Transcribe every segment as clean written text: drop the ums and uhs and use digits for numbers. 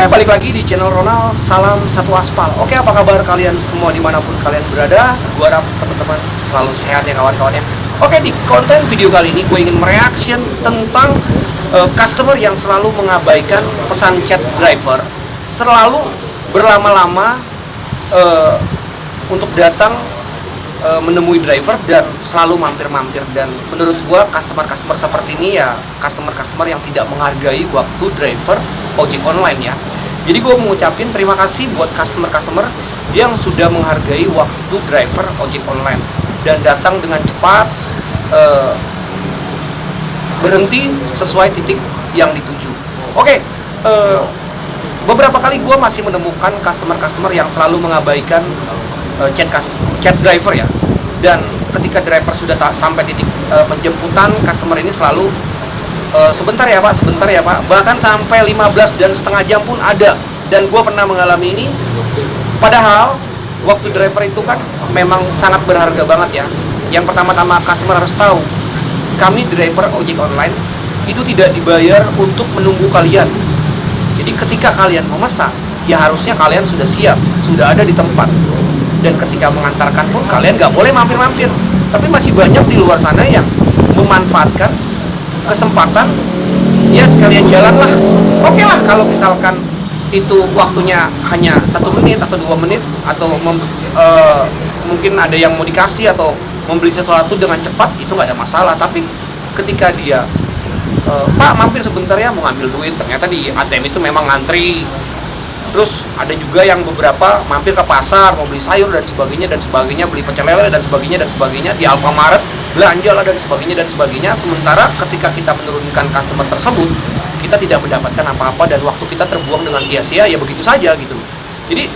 Oke, balik lagi di channel Ronald, salam satu aspal. Oke, apa kabar kalian semua dimanapun kalian berada? Gue harap teman-teman selalu sehat ya kawan-kawan ya. Oke, di konten video kali ini gue ingin mereaction tentang customer yang selalu mengabaikan pesan chat driver, selalu berlama-lama untuk datang menemui driver dan selalu mampir-mampir. Dan menurut gue customer-customer seperti ini ya customer-customer yang tidak menghargai waktu driver ojek online ya. Jadi gue mengucapkan terima kasih buat customer-customer yang sudah menghargai waktu driver ojek online dan datang dengan cepat, berhenti sesuai titik yang dituju. Oke, beberapa kali gue masih menemukan customer-customer yang selalu mengabaikan chat driver ya. Dan ketika driver sudah sampai titik penjemputan, customer ini selalu sebentar ya pak, bahkan sampai 15 dan setengah jam pun ada. Dan gue pernah mengalami ini. Padahal waktu driver itu kan memang sangat berharga banget ya. Yang pertama-tama customer harus tahu, kami driver ojek online itu tidak dibayar untuk menunggu kalian. Jadi ketika kalian memesan, ya harusnya kalian sudah siap, sudah ada di tempat. Dan ketika mengantarkan pun kalian nggak boleh mampir-mampir. Tapi masih banyak di luar sana yang memanfaatkan kesempatan, ya sekalian jalan lah. Oke lah kalau misalkan itu waktunya hanya 1 menit atau 2 menit, atau mungkin ada yang mau dikasih atau membeli sesuatu dengan cepat, itu nggak ada masalah. Tapi ketika dia pak mampir sebentar ya mau ngambil duit, ternyata di ATM itu memang ngantri. Terus ada juga yang beberapa mampir ke pasar mau beli sayur dan sebagainya, beli pecel lele dan sebagainya, di Alfamart belanja lah dan sebagainya. Sementara ketika kita menurunkan customer tersebut, kita tidak mendapatkan apa-apa dan waktu kita terbuang dengan sia-sia, ya begitu saja gitu. Jadi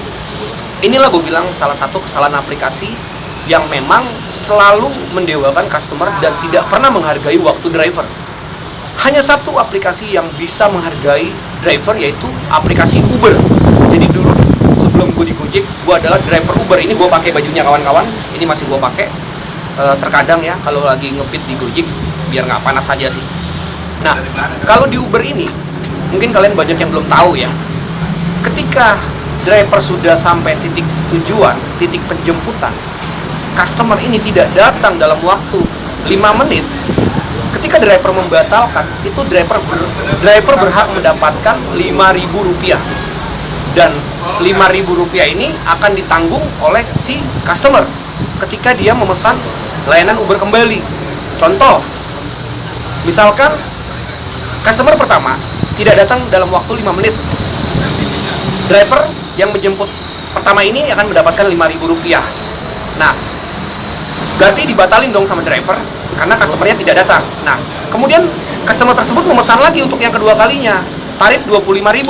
inilah gue bilang salah satu kesalahan aplikasi yang memang selalu mendewakan customer dan tidak pernah menghargai waktu driver. Hanya satu aplikasi yang bisa menghargai driver, yaitu aplikasi Uber. Jadi dulu sebelum gue di Gojek, gue adalah driver Uber. Ini gue pakai bajunya kawan-kawan, ini masih gue pakai. Terkadang ya kalau lagi nge-fit di Gojek biar nggak panas saja sih. Nah, kalau di Uber ini mungkin kalian banyak yang belum tahu ya. Ketika driver sudah sampai titik tujuan, titik penjemputan, customer ini tidak datang dalam waktu 5 menit. Ketika driver membatalkan, itu driver berhak mendapatkan Rp5.000. Dan Rp5.000 ini akan ditanggung oleh si customer ketika dia memesan layanan Uber kembali. Contoh, misalkan customer pertama tidak datang dalam waktu 5 menit, driver yang menjemput pertama ini akan mendapatkan Rp5.000. Nah, berarti dibatalin dong sama driver karena customernya tidak datang. Nah, kemudian customer tersebut memesan lagi untuk yang kedua kalinya, tarif Rp25.000.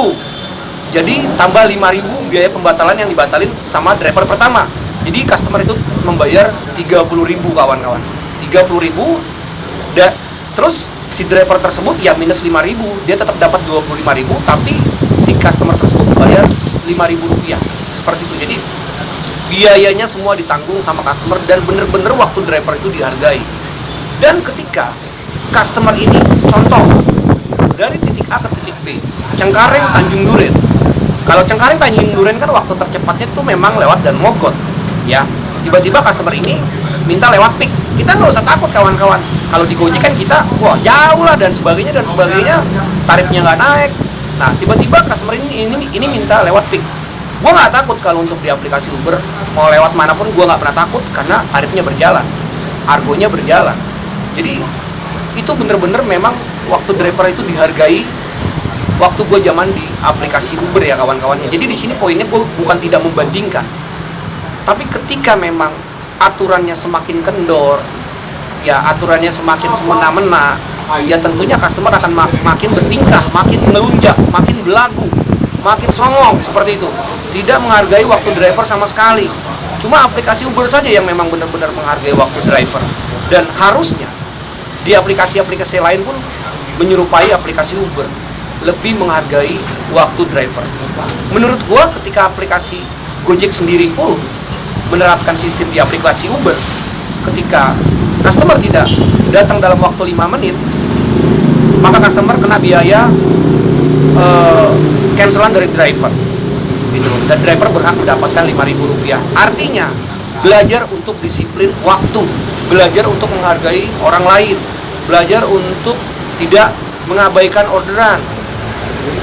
Jadi tambah Rp5.000 biaya pembatalan yang dibatalin sama driver pertama. Jadi customer itu membayar Rp30.000 kawan-kawan. Rp30.000 dan terus si driver tersebut ya minus Rp5.000, dia tetap dapat Rp25.000, tapi si customer tersebut bayar Rp5.000. Seperti itu. Jadi biayanya semua ditanggung sama customer dan bener-bener waktu driver itu dihargai. Dan ketika customer ini, contoh dari titik A ke titik B, Cengkareng Tanjung Duren. Kalau Cengkareng Tanjung Duren kan waktu tercepatnya tuh memang lewat dan mogot ya. Tiba-tiba customer ini minta lewat pik. Kita nggak usah takut kawan-kawan. Kalau di Gojek kan kita wah jauh lah dan sebagainya, tarifnya nggak naik. Nah tiba-tiba customer ini minta lewat pik. Gue nggak takut kalau untuk di aplikasi Uber mau lewat manapun, gue nggak pernah takut karena tarifnya berjalan, argonya berjalan. Jadi itu bener-bener memang waktu driver itu dihargai. Waktu gue zaman di aplikasi Uber ya kawan-kawannya. Jadi di sini poinnya gue bukan tidak membandingkan, tapi ketika memang aturannya semakin kendor, ya aturannya semakin semena-mena, ya tentunya customer akan makin bertingkah, makin melunjak, makin belagu, makin songong seperti itu. Tidak menghargai waktu driver sama sekali. Cuma aplikasi Uber saja yang memang benar-benar menghargai waktu driver. Dan harusnya di aplikasi-aplikasi lain pun menyerupai aplikasi Uber, lebih menghargai waktu driver. Menurut gua ketika aplikasi Gojek sendiri pun menerapkan sistem di aplikasi Uber, ketika customer tidak datang dalam waktu 5 menit, maka customer kena biaya cancelan dari driver gitu. Dan driver berhak mendapatkan Rp5.000. Artinya belajar untuk disiplin waktu, belajar untuk menghargai orang lain, belajar untuk tidak mengabaikan orderan,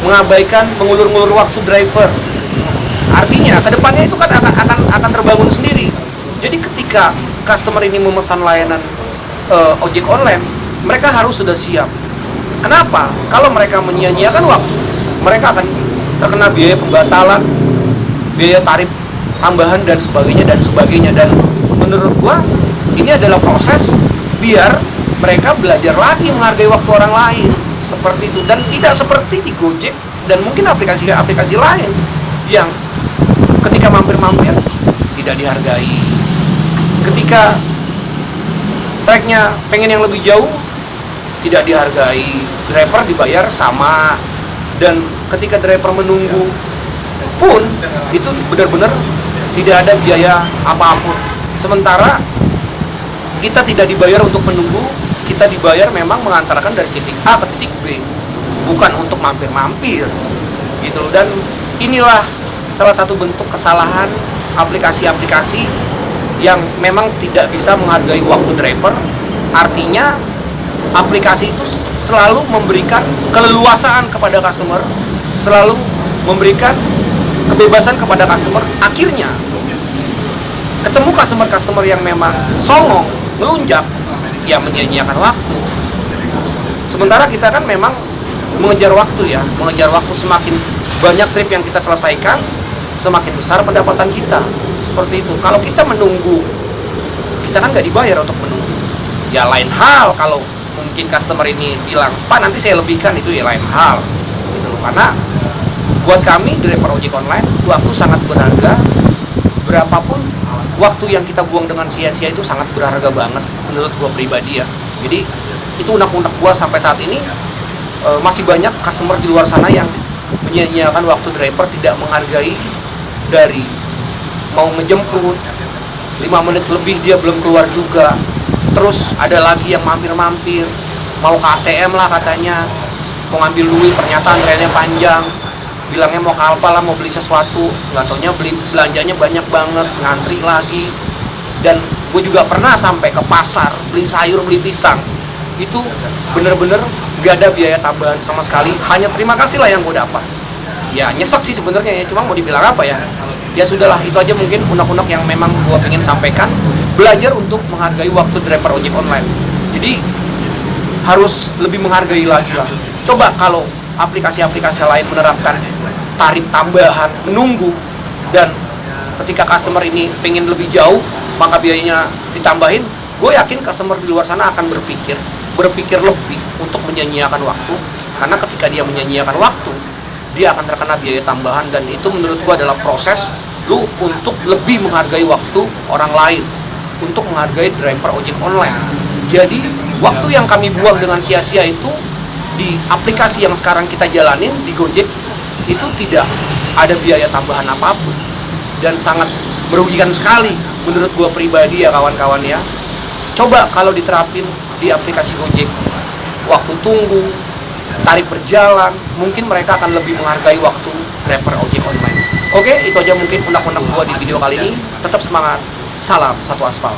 mengabaikan mengulur-ngulur waktu driver. Artinya kedepannya itu kan akan terbangun sendiri. Jadi ketika customer ini memesan layanan ojek online, mereka harus sudah siap. Kenapa? Kalau mereka menyia-nyiakan waktu, mereka akan terkena biaya pembatalan, biaya tarif tambahan dan sebagainya. Dan menurut gua ini adalah proses biar mereka belajar lagi menghargai waktu orang lain, seperti itu. Dan tidak seperti di Gojek dan mungkin aplikasi-aplikasi lain yang ketika mampir-mampir tidak dihargai, ketika tracknya pengen yang lebih jauh tidak dihargai, driver dibayar sama, dan ketika driver menunggu pun itu benar-benar tidak ada biaya apapun. Sementara kita tidak dibayar untuk menunggu, kita dibayar memang mengantarkan dari titik A ke titik B, bukan untuk mampir-mampir gitu. Dan inilah salah satu bentuk kesalahan aplikasi-aplikasi yang memang tidak bisa menghargai waktu driver. Artinya aplikasi itu selalu memberikan keleluasaan kepada customer, selalu memberikan kebebasan kepada customer. Akhirnya ketemu customer yang memang songong, melunjak, ya menyia-nyiakan waktu. Sementara kita kan memang mengejar waktu ya, mengejar waktu. Semakin banyak trip yang kita selesaikan, semakin besar pendapatan kita. Seperti itu. Kalau kita menunggu, kita kan nggak dibayar untuk menunggu. Ya lain hal kalau mungkin customer ini bilang, Pak nanti saya lebihkan, itu ya lain hal gitu. Karena buat kami driver ojek online, waktu sangat berharga. Berapapun waktu yang kita buang dengan sia-sia itu sangat berharga banget menurut gua pribadi ya. Jadi itu unek-unek gua sampai saat ini. Masih banyak customer di luar sana yang menyia-nyiakan waktu driver, tidak menghargai. Dari mau menjemput 5 menit lebih dia belum keluar juga. Terus ada lagi yang mampir-mampir, mau ke ATM lah katanya, mau ngambil duit, ternyata antreannya panjang, bilangnya mau ke Alfa lah, mau beli sesuatu, nggak taunya belanjanya banyak banget, ngantri lagi. Dan gue juga pernah sampai ke pasar beli sayur, beli pisang, itu bener-bener gak ada biaya tambahan sama sekali, hanya terima kasih lah yang gue dapat. Ya nyesek sih sebenarnya ya, cuma mau dibilang apa ya, ya sudahlah. Itu aja mungkin unek-unek yang memang gue pengen sampaikan. Belajar untuk menghargai waktu driver ojek online, jadi harus lebih menghargai lagi lah. Coba kalau aplikasi-aplikasi lain menerapkan tarif tambahan menunggu, dan ketika customer ini pengen lebih jauh maka biayanya ditambahin, gue yakin customer di luar sana akan berpikir lebih untuk menyia-nyiakan waktu. Karena ketika dia menyia-nyiakan waktu, dia akan terkena biaya tambahan. Dan itu menurut gue adalah proses lu untuk lebih menghargai waktu orang lain, untuk menghargai driver ojek online. Jadi waktu yang kami buang dengan sia-sia itu di aplikasi yang sekarang kita jalanin di Gojek itu tidak ada biaya tambahan apapun, dan sangat merugikan sekali menurut gua pribadi ya kawan-kawan ya. Coba kalau diterapin di aplikasi Gojek, waktu tunggu, tarif berjalan, mungkin mereka akan lebih menghargai waktu driver ojek online. Oke, itu aja mungkin unek-unek gua di video kali ini. Tetap semangat, salam satu aspal.